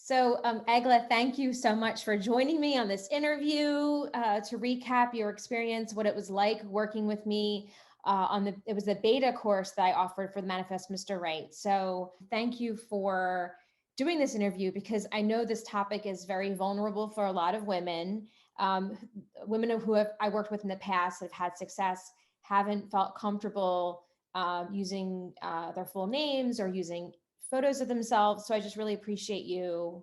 So, Egle, thank you so much for joining me on this interview to recap your experience, what it was like working with me it was the beta course that I offered for the Manifest Mr. Right. So thank you for doing this interview because I know this topic is very vulnerable for a lot of women. Women who I worked with in the past have had success, haven't felt comfortable using their full names or using photos of themselves. So I just really appreciate you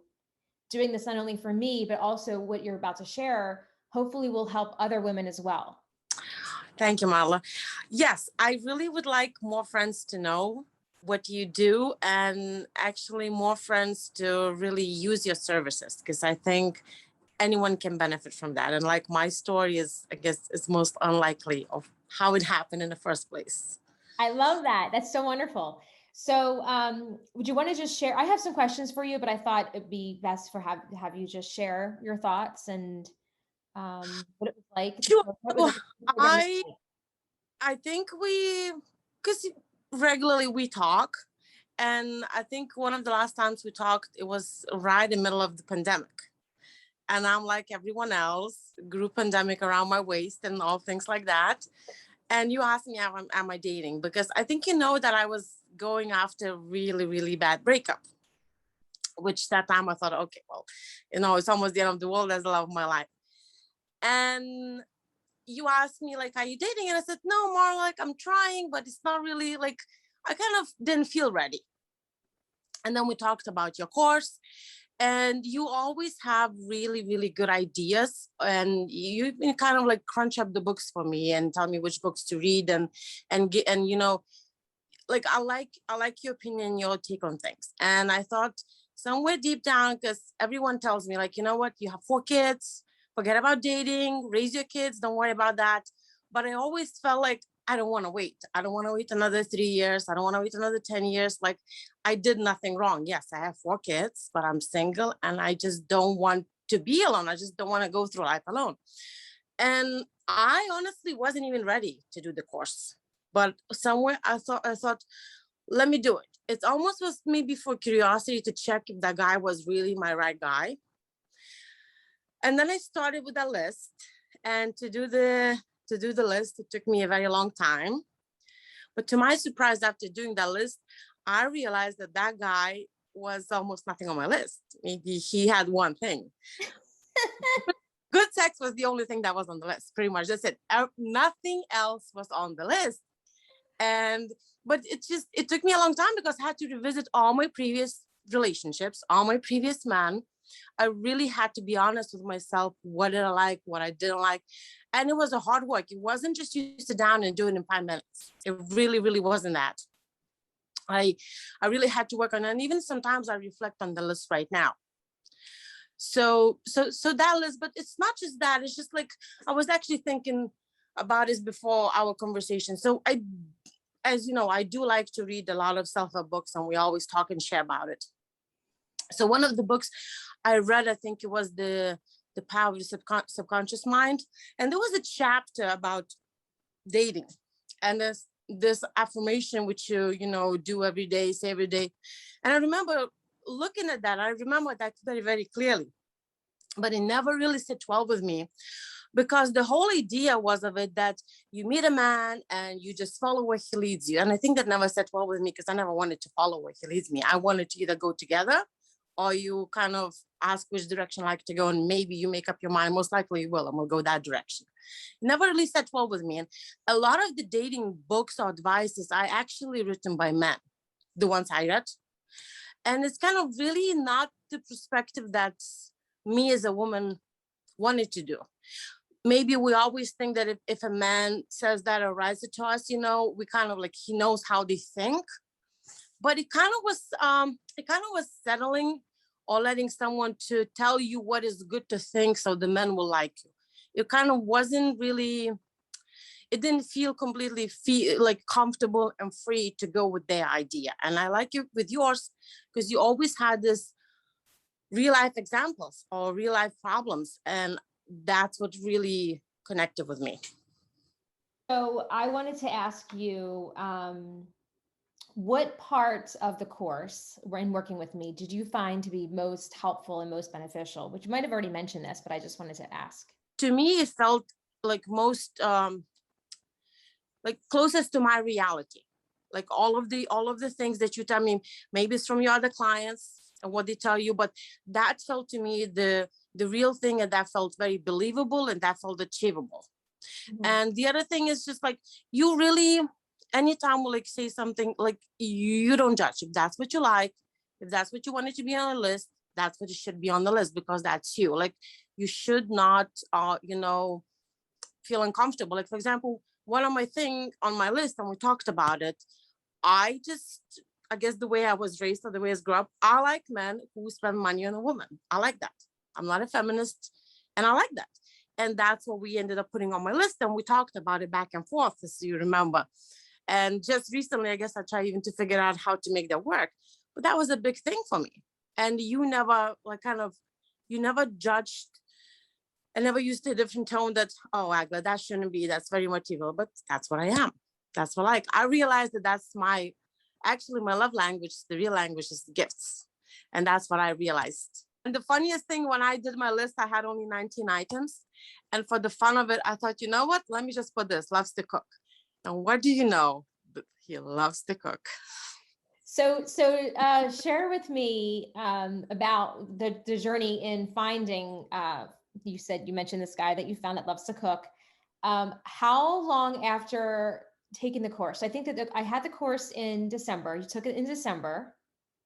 doing this not only for me, but also what you're about to share, hopefully will help other women as well. Thank you, Marla. Yes, I really would like more friends to know what you do and actually more friends to really use your services because I think anyone can benefit from that. And like my story is, I guess, is most unlikely of how it happened in the first place. I love that. That's so wonderful. So would you want to just share? I have some questions for you, but I thought it'd be best for have you just share your thoughts and what it was like. Sure. What was I think because regularly we talk, and I think one of the last times we talked, it was right in the middle of the pandemic. And I'm like everyone else, grew pandemic around my waist and all things like that. And you asked me, am I dating? Because I think you know that I was going after a really, really bad breakup, which that time I thought, okay, well, it's almost the end of the world. That's the love of my life. And you asked me, like, are you dating? And I said, no, more like I'm trying, but it's not really like, I kind of didn't feel ready. And then we talked about your course. And you always have really, really good ideas. And you kind of like crunch up the books for me and tell me which books to read and like I like your opinion, your take on things. And I thought somewhere deep down, because everyone tells me, like, you know what, you have 4 kids, forget about dating, raise your kids, don't worry about that. But I always felt like I don't want to wait. I don't want to wait another 3 years. I don't want to wait another 10 years. Like I did nothing wrong. Yes, I have 4 kids, but I'm single and I just don't want to be alone. I just don't want to go through life alone. And I honestly wasn't even ready to do the course. But somewhere I thought, let me do it. It almost was maybe for curiosity to check if that guy was really my right guy. And then I started with a list, and to do the list, it took me a very long time. But to my surprise, after doing that list, I realized that that guy was almost nothing on my list. Maybe he had one thing. Good sex was the only thing that was on the list. Pretty much that's it. Nothing else was on the list. But it took me a long time because I had to revisit all my previous relationships, all my previous men. I really had to be honest with myself. What did I like? What I didn't like? And it was a hard work. It wasn't just you sit down and do it in 5 minutes. It really, really wasn't that. I really had to work on it. And even sometimes I reflect on the list right now. So that list, but it's not just that. It's just like, I was actually thinking about this before our conversation. So as you know, I do like to read a lot of self-help books, and we always talk and share about it. So one of the books I read, I think it was the Power of the Subconscious Mind. And there was a chapter about dating. And there's this affirmation which you do every day, say every day. And I remember looking at that. I remember that very, very clearly. But it never really sit well with me, because the whole idea was of it that you meet a man and you just follow where he leads you. And I think that never sat well with me, because I never wanted to follow where he leads me. I wanted to either go together, or you kind of ask which direction I like to go, and maybe you make up your mind. Most likely you will, and we'll go that direction. It never really sat well with me. And a lot of the dating books or advices are actually written by men, the ones I read. And it's kind of really not the perspective that me as a woman wanted to do. Maybe we always think that if a man says that or writes it to us, we kind of like, he knows how they think. But it kind of was settling, or letting someone to tell you what is good to think so the men will like you. It kind of wasn't really, it didn't feel completely like comfortable and free to go with their idea. And I like it with yours, because you always had this real life examples or real life problems. And that's what really connected with me. So I wanted to ask you, what parts of the course in working with me did you find to be most helpful and most beneficial? Which you might have already mentioned this, but I just wanted to ask. To me, it felt like most like closest to my reality. Like all of the things that you tell me, maybe it's from your other clients and what they tell you, but that felt to me the real thing, and that felt very believable, and that felt achievable. Mhm. And the other thing is just like, you really, anytime we like say something, like you don't judge. If that's what you like, if that's what you want it to be on the list, that's what it should be on the list, because that's you. Like, you should not feel uncomfortable. Like, for example, one of my thing on my list, and we talked about it, I guess the way I was raised or the way I grew up, I like men who spend money on a woman. I like that. I'm not a feminist, and I like that. And that's what we ended up putting on my list. And we talked about it back and forth, as you remember. And just recently, I guess I tried even to figure out how to make that work. But that was a big thing for me. And you never you never judged. I never used a different tone that, oh, Agla, that shouldn't be, that's very material, but that's what I am. That's what I realized that that's actually my love language, the real language is the gifts. And that's what I realized. And the funniest thing, when I did my list, I had only 19 items. And for the fun of it, I thought, you know what? Let me just put this, loves to cook. And what do you know? He loves to cook. So share with me about the journey in finding. You mentioned this guy that you found that loves to cook. How long after taking the course? I think that I had the course in December. You took it in December,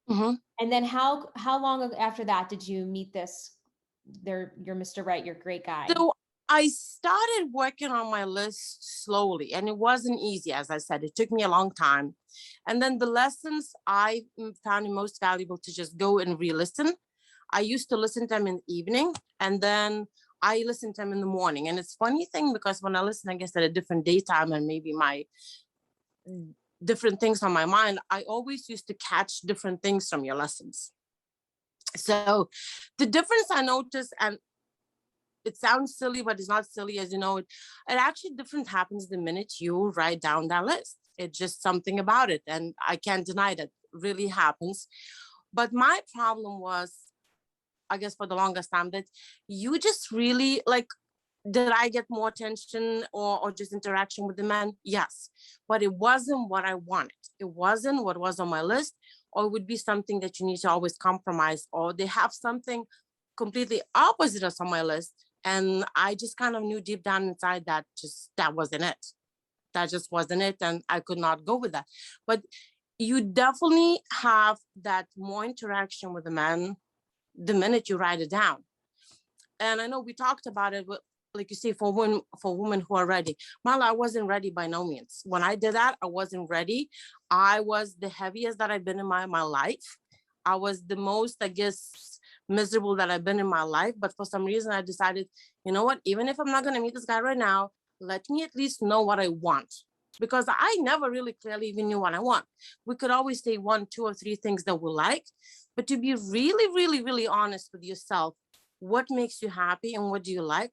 Mm-hmm. and then how long after that did you meet your Mr. Right, your great guy? So I started working on my list slowly, and it wasn't easy. As I said, it took me a long time. And then the lessons I found it most valuable to just go and re-listen. I used to listen to them in the evening, and then I listened to them in the morning. And it's funny thing, because when I listen, I guess at a different daytime and maybe my different things on my mind, I always used to catch different things from your lessons. So the difference I noticed, and it sounds silly, but it's not silly, as you know, it actually different happens the minute you write down that list. It's just something about it. And I can't deny that really happens. But my problem was, I guess for the longest time, that you just really like, did I get more attention or just interaction with the man? Yes. But it wasn't what I wanted. It wasn't what was on my list, or it would be something that you need to always compromise, or they have something completely opposite of on my list. And I just kind of knew deep down inside that that wasn't it. That just wasn't it. And I could not go with that. But you definitely have that more interaction with the man the minute you write it down. And I know we talked about it, but like you say, for women who are ready. Marla, I wasn't ready by no means. When I did that, I wasn't ready. I was the heaviest that I've been in my life. I was the most, I guess, miserable that I've been in my life. But for some reason, I decided, you know what, even if I'm not going to meet this guy right now, let me at least know what I want. Because I never really clearly even knew what I want. We could always say 1, 2, or 3 things that we like. But to be really, really, really honest with yourself, what makes you happy and what do you like?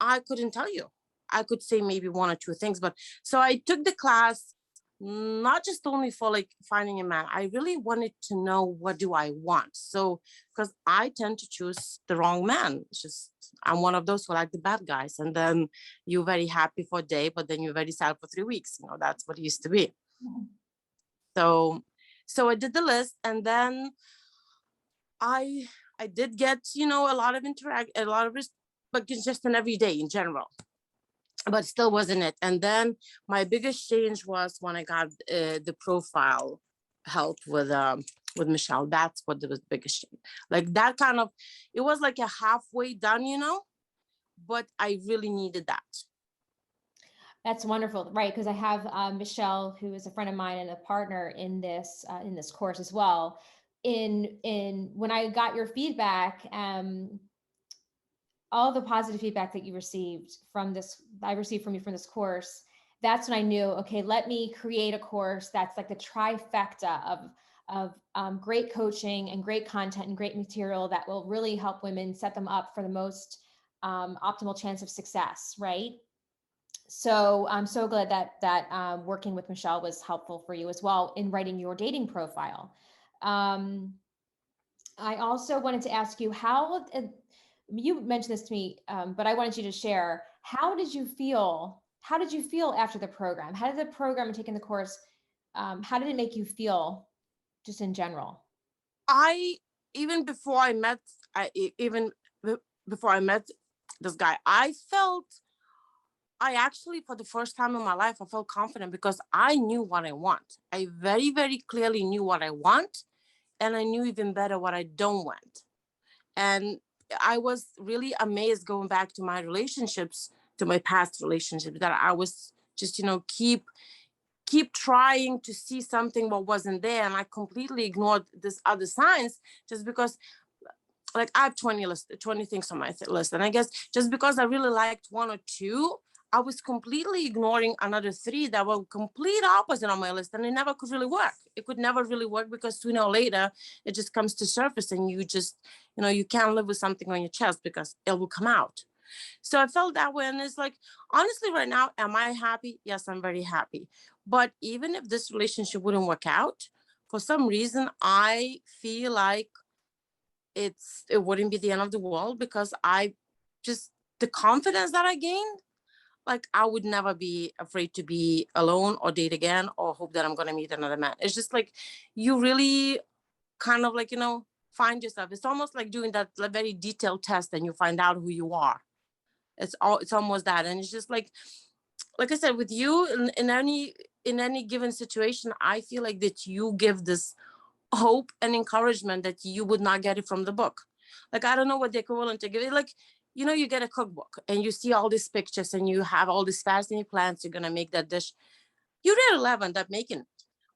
I couldn't tell you. I could say maybe 1 or 2 things. But so I took the class, not just only for like finding a man. I really wanted to know, what do I want? So, because I tend to choose the wrong man. It's just, I'm one of those who like the bad guys. And then you're very happy for a day, but then you're very sad for 3 weeks. You know, that's what it used to be. Mhm. So I did the list, and then I did get, a lot of but it's just an everyday in general, but still wasn't it. And then my biggest change was when I got the profile help with Michelle. That's what the biggest change. Like that kind of, it was like a halfway done, but I really needed that. That's wonderful, right? Because I have Michelle, who is a friend of mine and a partner in this course as well. In when I got your feedback, all the positive feedback that you received from this, I received from you from this course. That's when I knew, okay, let me create a course that's like the trifecta of great coaching and great content and great material that will really help women set them up for the most optimal chance of success, right? So I'm so glad that working with Michelle was helpful for you as well in writing your dating profile. Um, I also wanted to ask you how, you mentioned this to me, but I wanted you to share, how did you feel? How did you feel after the program? How did the program and taking the course, how did it make you feel just in general? I even before I met, even before I met this guy, I actually, for the first time in my life, I felt confident because I knew what I want. I very, very clearly knew what I want, and I knew even better what I don't want. And I was really amazed going back to my relationships, to my past relationships, that I was just, keep trying to see something what wasn't there, and I completely ignored this other signs just because, like, I have 20 things on my list, and I guess just because I really liked one or two, I was completely ignoring another three that were complete opposite on my list, and it never could really work. It could never really work because sooner or later it just comes to surface, and you just, you can't live with something on your chest because it will come out. So I felt that way. And it's like, honestly, right now, am I happy? Yes, I'm very happy. But even if this relationship wouldn't work out, for some reason, I feel like it wouldn't be the end of the world, because I just, the confidence that I gained, like, I would never be afraid to be alone or date again or hope that I'm going to meet another man. It's just like, you really kind of like, find yourself. It's almost like doing that very detailed test and you find out who you are. It's almost that. And it's just like I said, with you, in any given situation, I feel like that you give this hope and encouragement that you would not get it from the book. Like, I don't know what the equivalent to give it. Like, you get a cookbook and you see all these pictures and you have all these fascinating plans, you're gonna make that dish. You really love end up making it.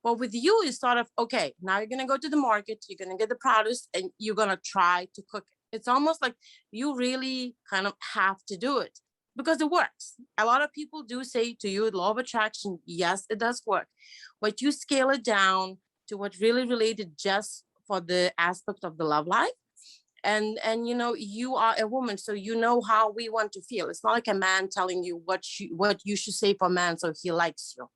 Well, with you, it's sort of, okay, now you're gonna go to the market, you're gonna get the produce, and you're gonna try to cook it. It's almost like you really kind of have to do it because it works. A lot of people do say to you, law of attraction, yes, it does work. But you scale it down to what really related just for the aspect of the love life. And you are a woman, so you know how we want to feel. It's not like a man telling you what you should say for a man so he likes you.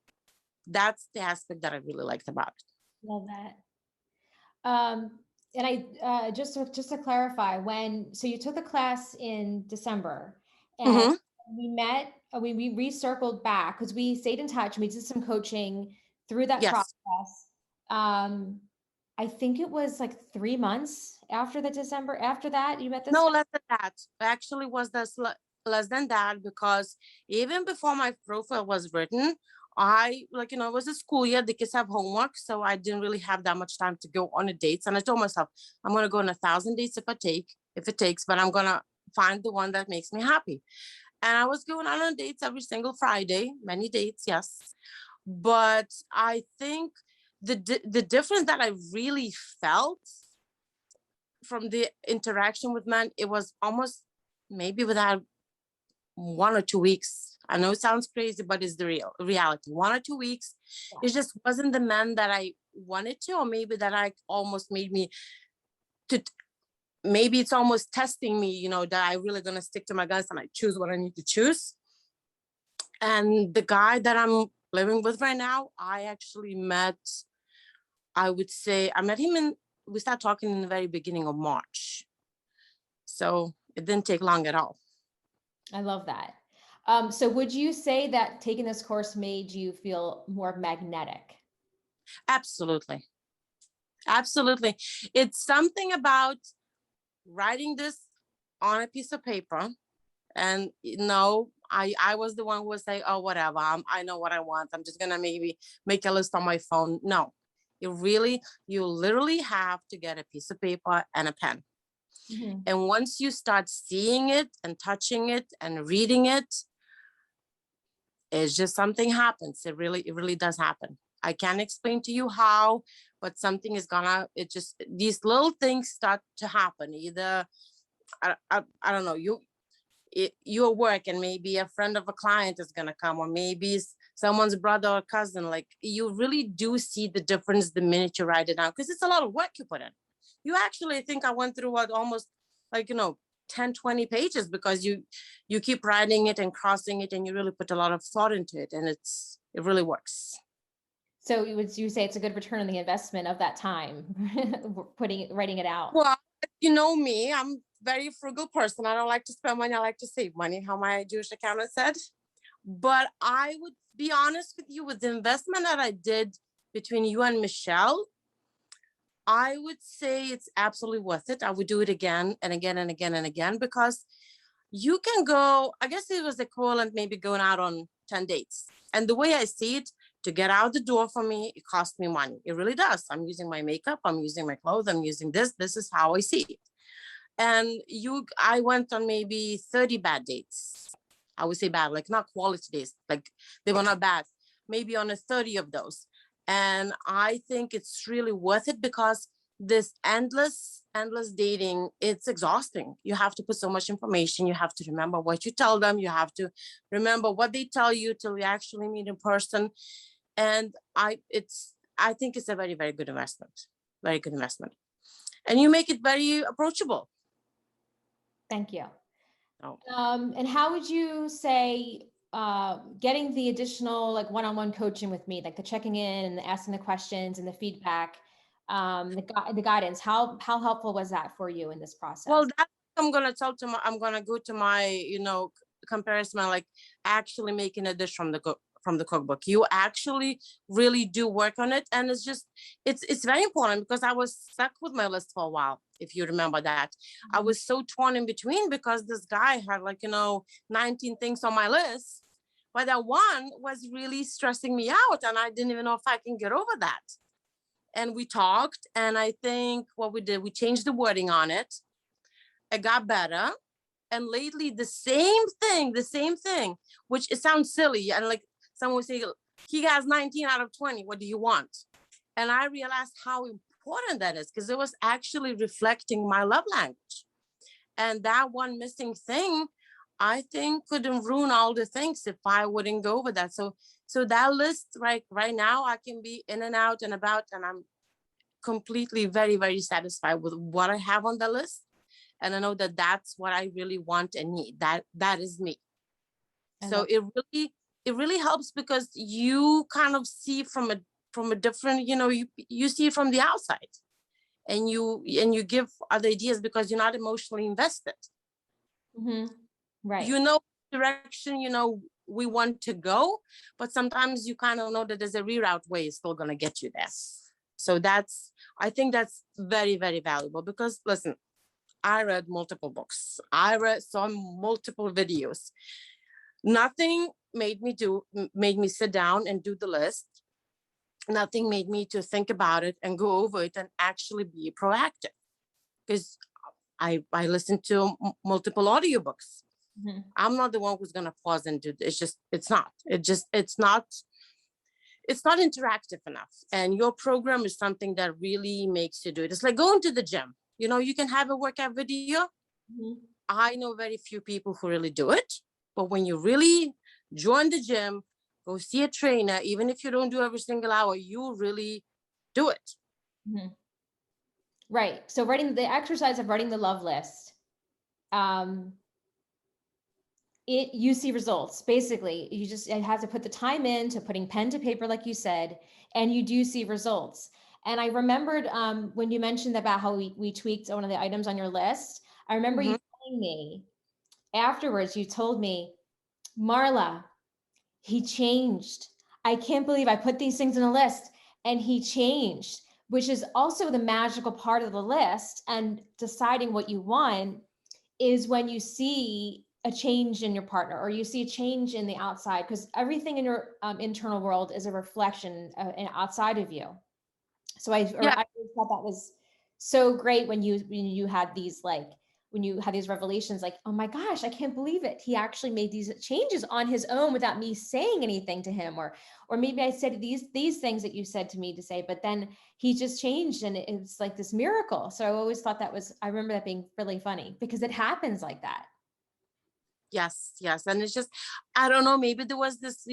That's the aspect that I really liked about it. Love that. Um, and just to clarify, so you took the class in December, and Mm-hmm. we met, we recircled back because we stayed in touch. We did some coaching through that Yes. process. Um, I think it was like 3 months after the December. After that, you met this No, guy. less than that. Actually, was this less than that, because even before my profile was written, it was a school year. The kids have homework, so I didn't really have that much time to go on a dates. And I told myself, I'm gonna go on 1,000 dates if it takes, but I'm gonna find the one that makes me happy. And I was going on dates every single Friday, many dates, yes. But I think the difference that I really felt from the interaction with men, it was almost maybe without 1 or 2 weeks. I know it sounds crazy, but it's the reality. 1 or 2 weeks, it just wasn't the man that I wanted to, or maybe that I almost made me to. Maybe it's almost testing me, that I really gonna stick to my guns and I choose what I need to choose. And the guy that I'm living with right now, I actually met. I would say I met him we started talking in the very beginning of March. So it didn't take long at all. I love that. So would you say that taking this course made you feel more magnetic? Absolutely. Absolutely. It's something about writing this on a piece of paper. And I was the one who was saying, oh, whatever, I know what I want. I'm just going to maybe make a list on my phone. No, you literally have to get a piece of paper and a pen. Mm-hmm. And once you start seeing it and touching it and reading it, it's just something happens. It really does happen. I can't explain to you how, but something is these little things start to happen. Either, I don't know, your work, and maybe a friend of a client is going to come, or maybe someone's brother or cousin. Like, you really do see the difference the minute you write it down, because it's a lot of work you put in. You actually think I went through what almost, like, 10, 20 pages because you keep writing it and crossing it, and you really put a lot of thought into it, and it really works. So you say it's a good return on the investment of that time, writing it out? Well, you know me, I'm very frugal person. I don't like to spend money. I like to save money, how my Jewish accountant said. But I would be honest with you, with the investment that I did between you and Michelle, I would say it's absolutely worth it. I would do it again and again and again and again, because you can go, I guess it was equivalent maybe going out on 10 dates. And the way I see it, to get out the door for me, it costs me money. It really does. I'm using my makeup, I'm using my clothes, I'm using this. This is how I see it. And I went on maybe 30 bad dates. I would say bad, like not quality dates, like they were not bad, maybe on a 30 of those. And I think it's really worth it, because this endless dating, it's exhausting. You have to put so much information. You have to remember what you tell them. You have to remember what they tell you till you actually meet in person. And I think it's a very, very good investment. Very good investment. And you make it very approachable. Thank you. Oh. And how would you say getting the additional like one-on-one coaching with me, like the checking in and the asking the questions and the feedback, the guidance, how helpful was that for you in this process? Well, that's I'm gonna go to my comparison, like actually making a dish from the cookbook. You actually really do work on it, and it's very important, because I was stuck with my list for a while. If you remember that, I was so torn in between, because this guy had 19 things on my list, but that one was really stressing me out, and I didn't even know if I can get over that. And we talked, and I think what we did, we changed the wording on it. It got better. And lately the same thing, which it sounds silly. And like someone would say, he has 19 out of 20. What do you want? And I realized how important that is, because it was actually reflecting my love language. And that one missing thing, I think couldn't ruin all the things if I wouldn't go over that. So that list right now, I can be in and out and about, and I'm completely very, very satisfied with what I have on the list. And I know that that's what I really want and need. That is me. So it really helps, because you kind of see from a different, you see from the outside, and you give other ideas, because you're not emotionally invested. Mm-hmm. Right. Direction, we want to but sometimes you kind of know that there's a reroute way is still going to get you there. So I think that's very, very valuable, because listen, I read multiple books. I saw multiple videos. Nothing made me sit down and do the list. Nothing made me to think about it and go over it and actually be proactive. Because I listened to multiple audiobooks. Mm-hmm. I'm not the one who's going to pause and do this. It's not interactive enough. And your program is something that really makes you do it. It's like going to the gym. You can have a workout video. Mm-hmm. I know very few people who really do it. But when you really join the gym, go see a trainer, even if you don't do every single hour, you really do it. Mm-hmm. Right. So writing the exercise of writing the love list, you see results. Basically, you just have to put the time into putting pen to paper, like you said, and you do see results. And I remembered when you mentioned about how we tweaked one of the items on your list. I remember you telling me afterwards, you told me, Marla, he changed. I can't believe I put these things in a list and he changed, which is also the magical part of the list. And deciding what you want is when you see a change in your partner, or you see a change in the outside, because everything in your internal world is a reflection outside of you. So I thought that was so great when you had these when you had these revelations, like, oh my gosh, I can't believe it. He actually made these changes on his own without me saying anything to him, or maybe I said these things that you said to me to say, but then he just changed, and it's like this miracle. So I always thought I remember that being really funny, because it happens like that. Yes. And it's just, I don't know, maybe there was this,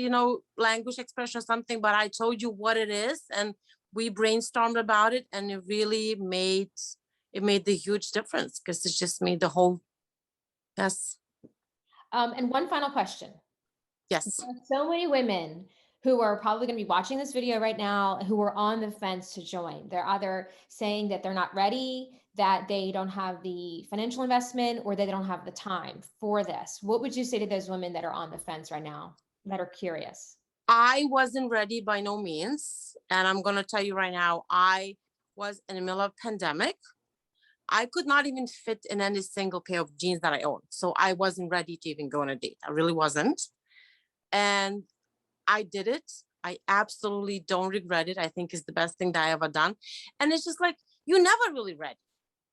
language expression or something, but I told you what it is, and we brainstormed about it, and it really made the huge difference, because it just made the whole Yes. And one final question. Yes. There are so many women who are probably going to be watching this video right now who are on the fence to join. They're either saying that they're not ready, that they don't have the financial investment, or that they don't have the time for this. What would you say to those women that are on the fence right now, that are curious? I wasn't ready by no means. And I'm going to tell you right now, I was in the middle of pandemic. I could not even fit in any single pair of jeans that I owned. So I wasn't ready to even go on a date. I really wasn't. And I did it. I absolutely don't regret it. I think it's the best thing that I ever done. And it's just like, you never really ready.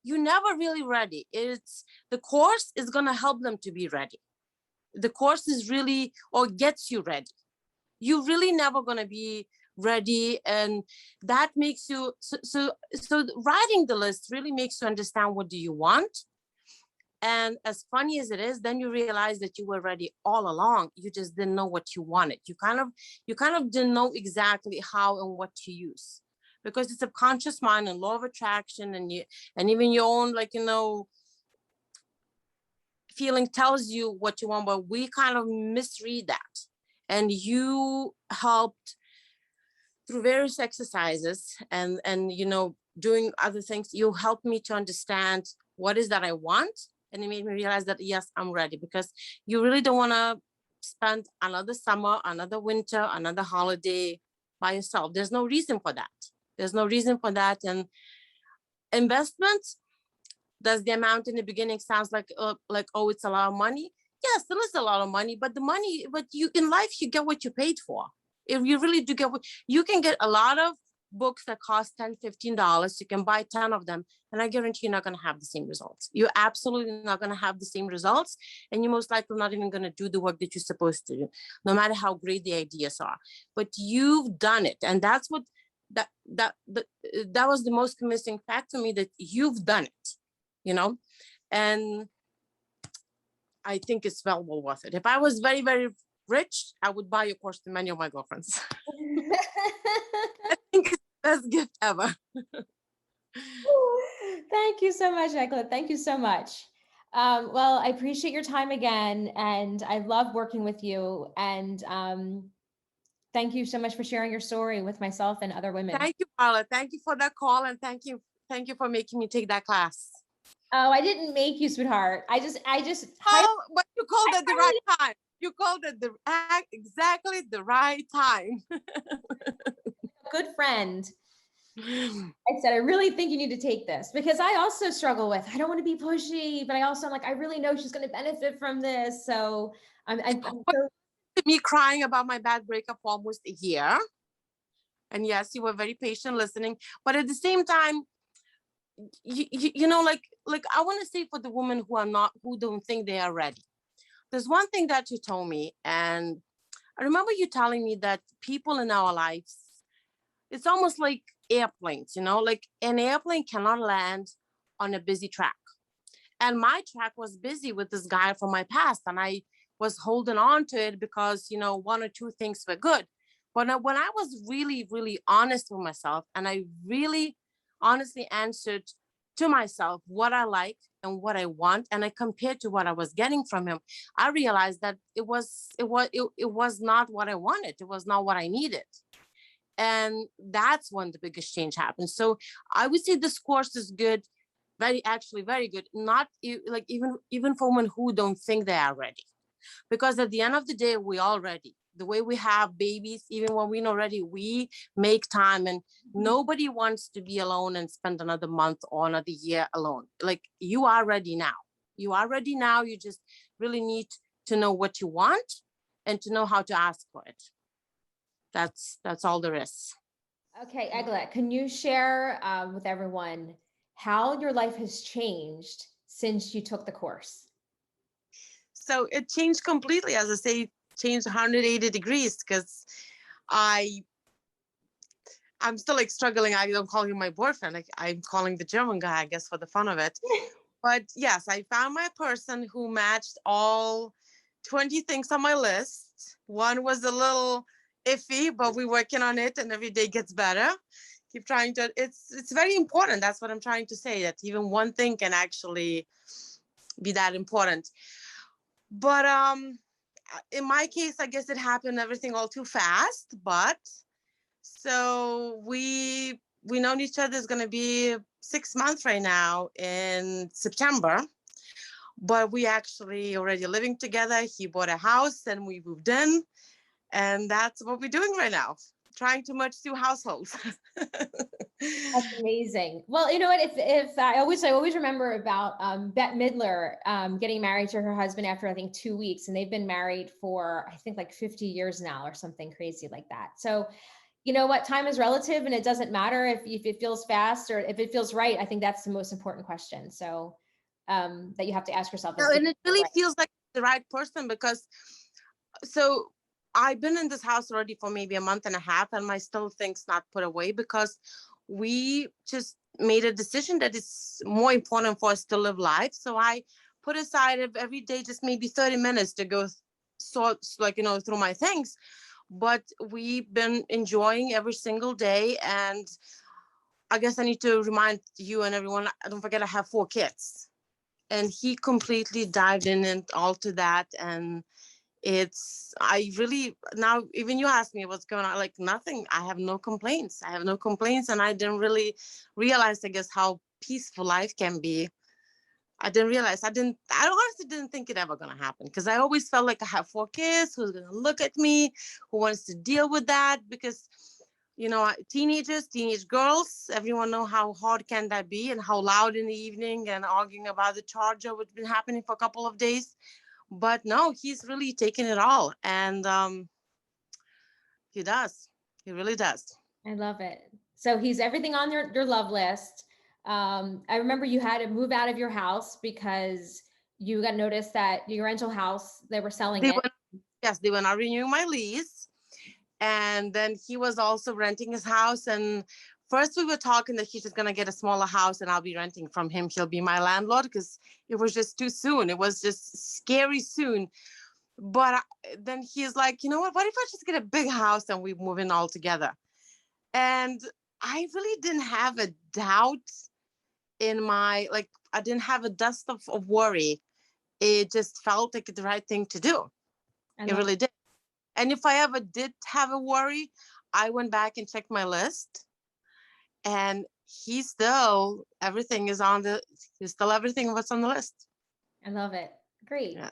You never really ready. It's the course is going to help them to be ready. The course is really, or gets you ready. You really never going to be ready. And that makes you, so writing the list really makes you understand what do you want. And as funny as it is, then you realize that you were ready all along. You just didn't know what you wanted. You kind of didn't know exactly how and what to use, because it's subconscious mind and law of attraction, and even your own, like, feeling tells you what you want, but we kind of misread that. And you helped through various exercises and doing other things. You helped me to understand what is that I want. And it made me realize that, yes, I'm ready, because you really don't want to spend another summer, another winter, another holiday by yourself. There's no reason for that. There's no reason for that. And investments, does the amount in the beginning sounds like, oh, it's a lot of money? Yes, there is a lot of money, but you in life, you get what you paid for. If you really do get what you can get, a lot of books that cost $10, $15, you can buy 10 of them. And I guarantee you're not going to have the same results. You're absolutely not going to have the same results. And you're most likely not even going to do the work that you're supposed to do, no matter how great the ideas are. But you've done it. And that's what, that was the most convincing fact to me, that you've done it, and I think it's well worth it. If I was very, very rich, I would buy a course to many of my girlfriends. I think it's the best gift ever. Thank you so much, Egle. Thank you so much. Well, I appreciate your time again, and I love working with you. And thank you so much for sharing your story with myself and other women. Thank you, Paula. Thank you for that call, and thank you for making me take that class. Oh, I didn't make you, sweetheart. I just. Oh, but you called at the right time. You called at exactly the right time. Good friend. I said, I really think you need to take this, because I also struggle with, I don't want to be pushy, but I also am like, I really know she's going to benefit from this. So I'm so. Me crying about my bad breakup for almost a year. And yes, you were very patient listening, but at the same time, like I want to say, for the women who don't think they are ready, there's one thing that you told me, and I remember you telling me that people in our lives, it's almost like airplanes, like an airplane cannot land on a busy track. And my track was busy with this guy from my past, and I was holding on to it because, one or two things were good. But when I was really, really honest with myself, and I really honestly answered to myself what I like and what I want, and I compared to what I was getting from him, I realized that it was not what I wanted. It was not what I needed. And that's when the biggest change happened. So I would say this course is good, very good. Not like even for women who don't think they are ready, because at the end of the day, we all ready. The way we have babies, even when we're not ready, we make time, and nobody wants to be alone and spend another month or another year alone. Like, you are ready now. You are ready now. You just really need to know what you want and to know how to ask for it. That's all there is. Okay, Egle, can you share with everyone how your life has changed since you took the course? So it changed completely, as I say, changed 180 degrees, because I'm still like struggling. I don't call him my boyfriend. Like, I'm calling the German guy, I guess, for the fun of it. But yes, I found my person who matched all 20 things on my list. One was a little iffy, but we're working on it, and every day gets better. Keep trying to, it's very important. That's what I'm trying to say, that even one thing can actually be that important. But in my case, I guess it happened everything all too fast. But so we known each other is going to be 6 months right now in September. But we actually already living together. He bought a house and we moved in. And that's what we're doing right now, trying to merge two households. That's amazing. Well, you know what? If I always remember about Bette Midler getting married to her husband after I think 2 weeks, and they've been married for I think like 50 years now or something crazy like that. So, you know what? Time is relative, and it doesn't matter if it feels fast or if it feels right. I think that's the most important question. So that you have to ask yourself is, And it really feels like the right person because so I've been in this house already for maybe a month and a half, and my still things not put away because we just made a decision that it's more important for us to live life. So I put aside every day just maybe 30 minutes to go sort like through my things. But we've been enjoying every single day, and I guess I need to remind you and everyone, don't forget I have 4 kids. And he completely dived in and all to that. And I really, now, even you asked me what's going on, like nothing. I have no complaints. And I didn't really realize, I guess, how peaceful life can be. I didn't realize, I honestly didn't think it ever going to happen because I always felt like I have 4 kids who's going to look at me, who wants to deal with that because, teenage girls, everyone know how hard can that be and how loud in the evening and arguing about the charger, which has been happening for a couple of days. But no, he's really taken it all. And he does. He really does. I love it. So he's everything on your love list. I remember you had to move out of your house because you got notice that your rental house, they were selling it. They were not renewing my lease. And then he was also renting his house. And first we were talking that he's just going to get a smaller house and I'll be renting from him. He'll be my landlord because it was just too soon. It was just scary soon. But then he's like, you know what if I just get a big house and we move in all together? And I really didn't have a doubt in my, I didn't have a dust of worry. It just felt like the right thing to do. It really did. And if I ever did have a worry, I went back and checked my list. And he's still everything what's on the list. I love it. Great. Yeah.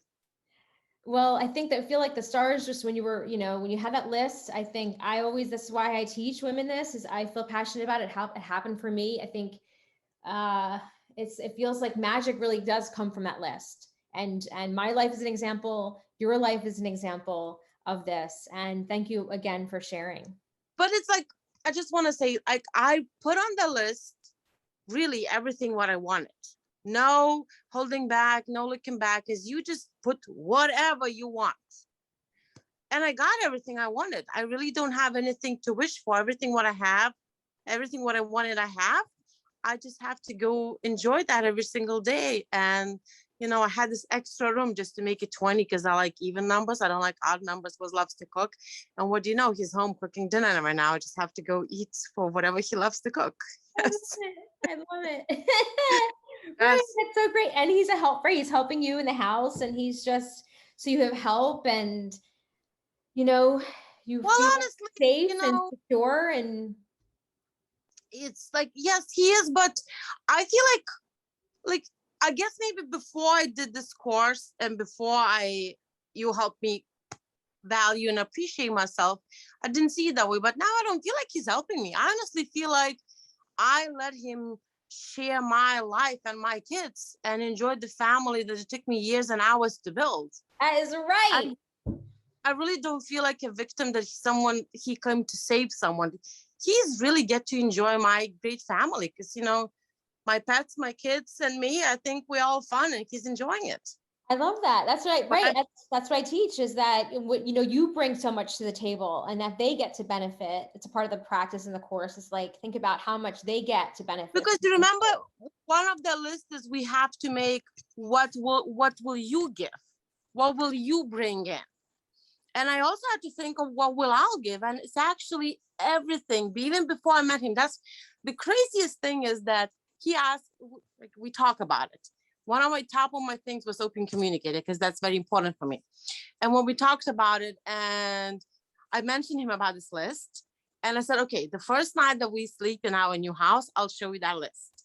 Well, I think that I feel like the stars just when you were, when you had that list, I think this is why I teach women this is I feel passionate about it. How it happened for me. I think it feels like magic really does come from that list. And my life is an example. Your life is an example of this. And thank you again for sharing. But it's like, I just want to say, I put on the list really everything what I wanted. No holding back, no looking back, because you just put whatever you want. And I got everything I wanted. I really don't have anything to wish for. Everything what I have, everything what I wanted, I have. I just have to go enjoy that every single day. And, I had this extra room just to make it 20 because I like even numbers. I don't like odd numbers because loves to cook. And what do you know? He's home cooking dinner right now. I just have to go eat for whatever he loves to cook. Yes. I love it. Right, Yes. that's so great. And he's a helper. He's helping you in the house and he's just, so you have help and, you feel honestly, safe and secure and. It's like, yes, he is, but I feel like I guess maybe before I did this course and before you helped me value and appreciate myself, I didn't see it that way. But now I don't feel like he's helping me. I honestly feel like I let him share my life and my kids and enjoy the family that it took me years and hours to build. That is right. I really don't feel like a victim that he came to save someone. He's really get to enjoy my great family because, my pets, my kids, and me, I think we're all fun and he's enjoying it. I love that. That's right. Right. That's what I teach is that, you bring so much to the table and that they get to benefit. It's a part of the practice in the course. It's like, think about how much they get to benefit. Because you remember one of the lists is we have to make what will you give? What will you bring in? And I also had to think of what will I give? And it's actually everything. Even before I met him, that's the craziest thing is that he asked, like we talk about it. One of my top of my things was open communicator, because that's very important for me. And when we talked about it, and I mentioned him about this list, and I said, okay, the first night that we sleep in our new house, I'll show you that list.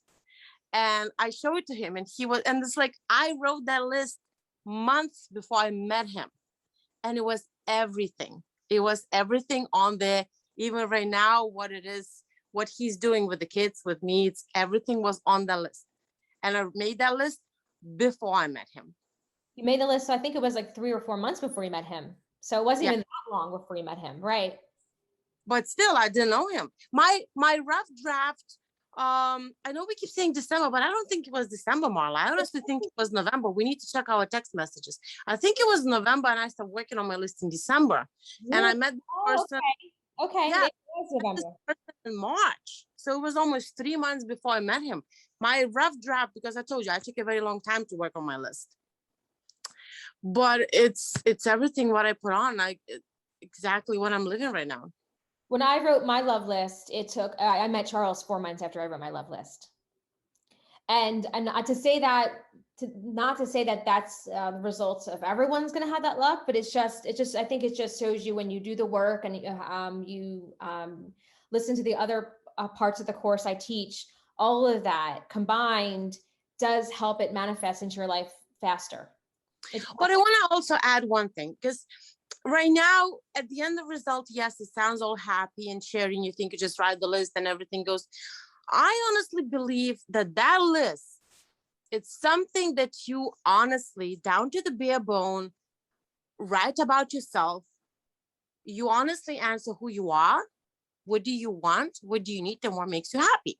And I showed it to him, and and it's like, I wrote that list months before I met him. And it was everything. It was everything on there. Even right now, what it is, what he's doing with the kids, with me, it's everything was on the list. And I made that list before I met him. You made the list, so I think it was like 3 or 4 months before you met him. So it wasn't even that long before you met him, right? But still, I didn't know him. My rough draft, I know we keep saying December, but I don't think it was December, Marla. I honestly think it was November. We need to check our text messages. I think it was November, and I started working on my list in December. Yeah. And I met the person. Okay. Yeah, Maybe it was November. in March. So it was almost 3 months before I met him. My rough draft, because I told you, I took a very long time to work on my list. But it's everything what I put on, like exactly what I'm living right now. When I wrote my love list, it took, I met Charles 4 months after I wrote my love list. And not to say that, that's the results of everyone's going to have that luck, but I think it just shows you, when you do the work and you listen to the other parts of the course I teach, all of that combined does help it manifest into your life faster. But I want to also add one thing, because right now, at the end of the result, yes, it sounds all happy and sharing. You think you just write the list and everything goes. I honestly believe that list, it's something that you honestly, down to the bare bone, write about yourself. You honestly answer who you are. What do you want? What do you need? And what makes you happy?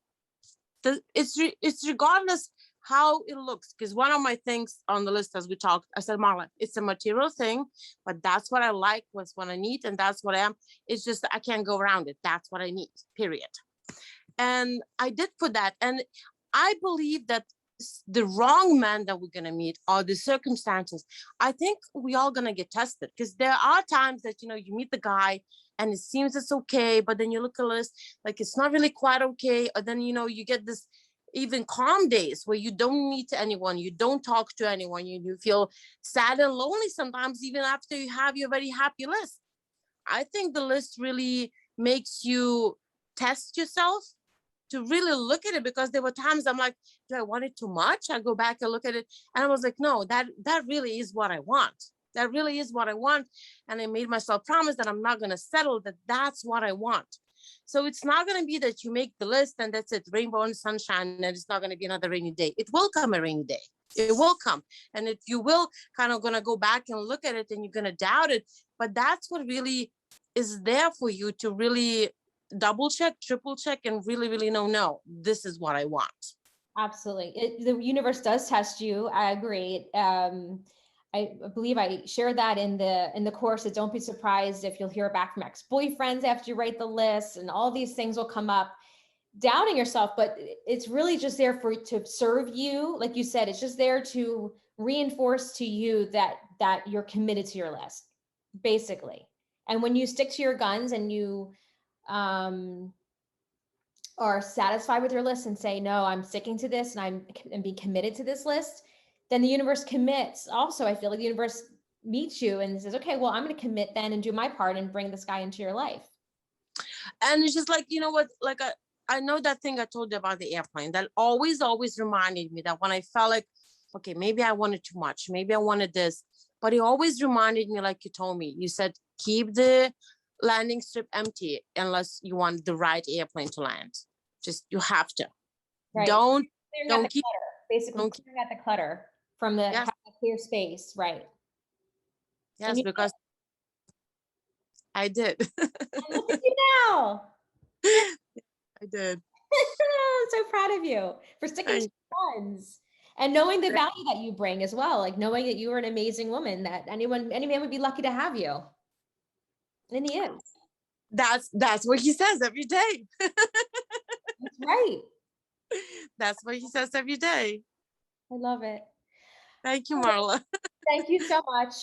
It's regardless how it looks. Because one of my things on the list, as we talked, I said, Marla, it's a material thing, but that's what I like, what's what I need, and that's what I am. It's just, I can't go around it. That's what I need, period. And I did put that. And I believe that the wrong man that we're going to meet, or the circumstances, I think we all going to get tested, because there are times that, you meet the guy and it seems it's okay, but then you look at the list, like it's not really quite okay. Or then, you get this even calm days where you don't meet anyone, you don't talk to anyone, you feel sad and lonely sometimes, even after you have your very happy list. I think the list really makes you test yourself, to really look at it, because there were times I'm like, do I want it too much? I go back and look at it, and I was like, no, that really is what I want. That really is what I want. And I made myself promise that I'm not going to settle, that's what I want. So it's not going to be that you make the list and that's it, rainbow and sunshine, and it's not going to be another rainy day. It will come a rainy day. It will come. And if you will kind of going to go back and look at it, and you're going to doubt it. But that's what really is there for you to really double check, triple check, and really, really know, no, this is what I want. Absolutely. The universe does test you. I agree. I believe I shared that in the course, that don't be surprised if you'll hear back from ex-boyfriends after you write the list, and all these things will come up, doubting yourself. But it's really just there to serve you. Like you said, it's just there to reinforce to you that you're committed to your list, basically. And when you stick to your guns and you are satisfied with your list and say, no, I'm sticking to this, and I'm being committed to this list, then the universe commits. Also, I feel like the universe meets you and says, okay, well, I'm going to commit then and do my part and bring this guy into your life. And it's just like, what, like I know that thing I told you about the airplane, that always reminded me that when I felt like, okay, maybe I wanted too much, maybe I wanted this, but it always reminded me, like you told me, you said, keep the landing strip empty unless you want the right airplane to land. Just, you have to. Right. Don't keep clutter, basically clearing out the clutter from the clear space, right? Yes, because I did. Look at you now. I did. I'm so proud of you for sticking to your guns and knowing the value that you bring as well. Like knowing that you are an amazing woman, that any man would be lucky to have you. And he is. That's what he says every day. That's right. That's what he says every day. I love it. Thank you, Marla. Thank you so much.